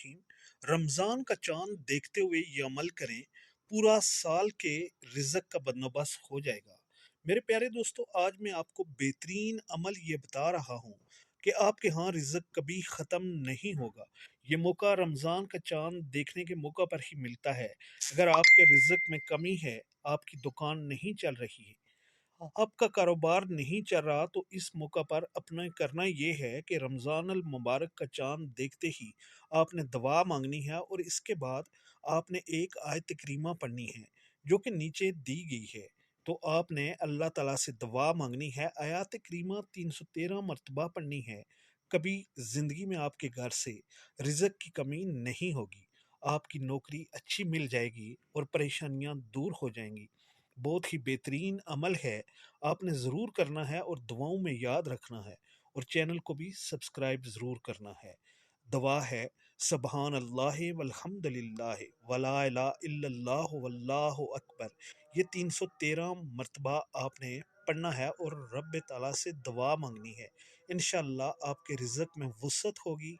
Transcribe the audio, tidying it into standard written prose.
الرحیم۔ رمضان کا چاند دیکھتے ہوئے یہ عمل کریں، پورا سال کے رزق کا بندوبست ہو جائے گا۔ میرے پیارے دوستو، آج میں آپ کو بہترین عمل یہ بتا رہا ہوں کہ آپ کے ہاں رزق کبھی ختم نہیں ہوگا۔ یہ موقع رمضان کا چاند دیکھنے کے موقع پر ہی ملتا ہے۔ اگر آپ کے رزق میں کمی ہے، آپ کی دکان نہیں چل رہی ہے، آپ کا کاروبار نہیں چل رہا، تو اس موقع پر اپنا کرنا یہ ہے کہ رمضان المبارک کا چاند دیکھتے ہی آپ نے دعا مانگنی ہے، اور اس کے بعد آپ نے ایک آیت کریمہ پڑھنی ہے جو کہ نیچے دی گئی ہے۔ تو آپ نے اللہ تعالیٰ سے دعا مانگنی ہے، آیات کریمہ 313 مرتبہ پڑھنی ہے۔ کبھی زندگی میں آپ کے گھر سے رزق کی کمی نہیں ہوگی، آپ کی نوکری اچھی مل جائے گی اور پریشانیاں دور ہو جائیں گی۔ بہت ہی بہترین عمل ہے، آپ نے ضرور کرنا ہے اور دعاؤں میں یاد رکھنا ہے، اور چینل کو بھی سبسکرائب ضرور کرنا ہے۔ دعا ہے: سبحان اللہ والحمد للہ ولا الہ الا اللہ واللہ اکبر۔ یہ 313 مرتبہ آپ نے پڑھنا ہے اور رب تعالیٰ سے دعا مانگنی ہے۔ انشاءاللہ آپ کے رزق میں وسعت ہوگی،